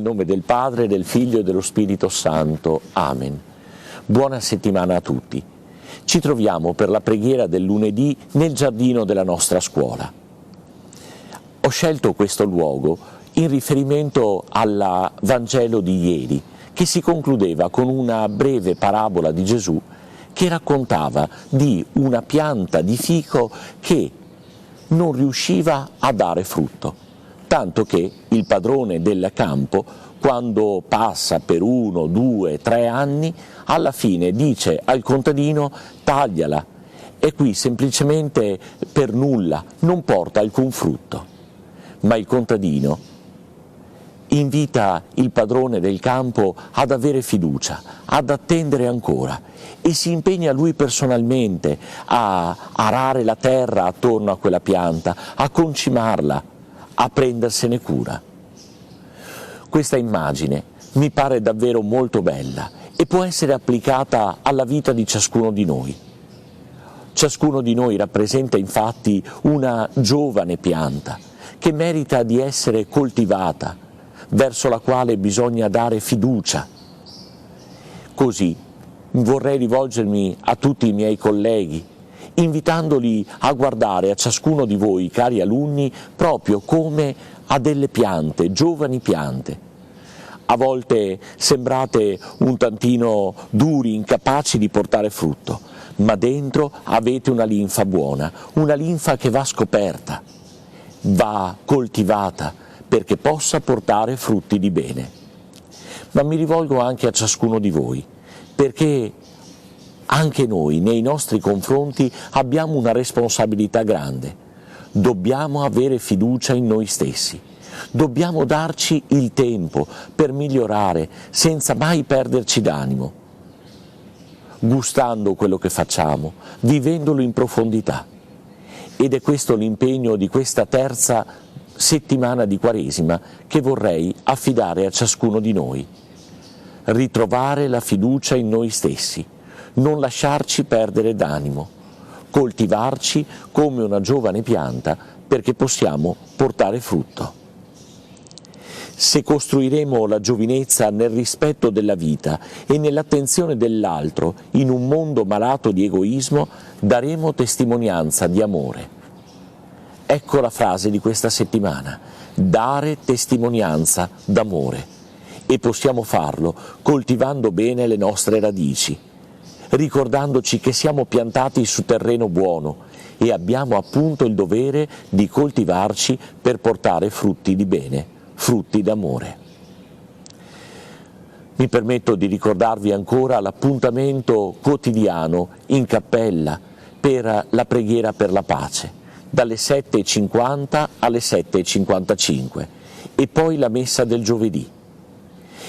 nome del Padre, del Figlio e dello Spirito Santo. Amen. Buona settimana a tutti. Ci troviamo per la preghiera del lunedì nel giardino della nostra scuola. Ho scelto questo luogo in riferimento al Vangelo di ieri, che si concludeva con una breve parabola di Gesù che raccontava di una pianta di fico che non riusciva a dare frutto, tanto che il padrone del campo, quando passa per 1, 2, 3 anni, alla fine dice al contadino: tagliala, è qui semplicemente per nulla, non porta alcun frutto. Ma il contadino invita il padrone del campo ad avere fiducia, ad attendere ancora, e si impegna lui personalmente a arare la terra attorno a quella pianta, a concimarla, a prendersene cura. Questa immagine mi pare davvero molto bella e può essere applicata alla vita di ciascuno di noi. Ciascuno di noi rappresenta infatti una giovane pianta che merita di essere coltivata, verso la quale bisogna dare fiducia. Così vorrei rivolgermi a tutti i miei colleghi, invitandoli a guardare a ciascuno di voi, cari alunni, proprio come a delle piante, giovani piante. A volte sembrate un tantino duri, incapaci di portare frutto, ma dentro avete una linfa buona, una linfa che va scoperta, va coltivata perché possa portare frutti di bene. Ma mi rivolgo anche a ciascuno di voi, perché anche noi nei nostri confronti abbiamo una responsabilità grande. Dobbiamo avere fiducia in noi stessi, dobbiamo darci il tempo per migliorare senza mai perderci d'animo, gustando quello che facciamo, vivendolo in profondità. Ed è questo l'impegno di questa terza settimana di Quaresima che vorrei affidare a ciascuno di noi. Ritrovare la fiducia in noi stessi, non lasciarci perdere d'animo, coltivarci come una giovane pianta perché possiamo portare frutto. Se costruiremo la giovinezza nel rispetto della vita e nell'attenzione dell'altro in un mondo malato di egoismo, daremo testimonianza di amore. Ecco la frase di questa settimana: dare testimonianza d'amore. E possiamo farlo coltivando bene le nostre radici, ricordandoci che siamo piantati su terreno buono e abbiamo appunto il dovere di coltivarci per portare frutti di bene, frutti d'amore. Mi permetto di ricordarvi ancora l'appuntamento quotidiano in cappella per la preghiera per la pace, dalle 7:50 alle 7:55, e poi la messa del giovedì.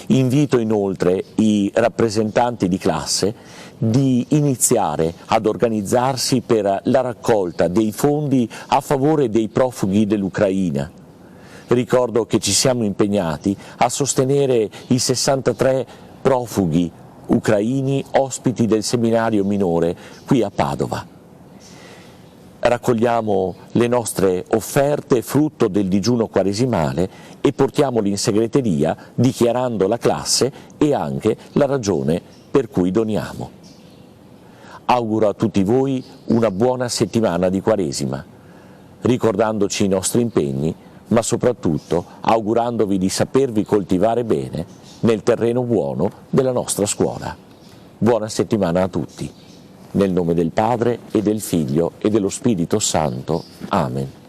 Invito inoltre i rappresentanti di classe di iniziare ad organizzarsi per la raccolta dei fondi a favore dei profughi dell'Ucraina. Ricordo che ci siamo impegnati a sostenere i 63 profughi ucraini ospiti del seminario minore qui a Padova. Raccogliamo le nostre offerte frutto del digiuno quaresimale e portiamoli in segreteria dichiarando la classe e anche la ragione per cui doniamo. Auguro a tutti voi una buona settimana di Quaresima, ricordandoci i nostri impegni, ma soprattutto augurandovi di sapervi coltivare bene nel terreno buono della nostra scuola. Buona settimana a tutti. Nel nome del Padre e del Figlio e dello Spirito Santo. Amen.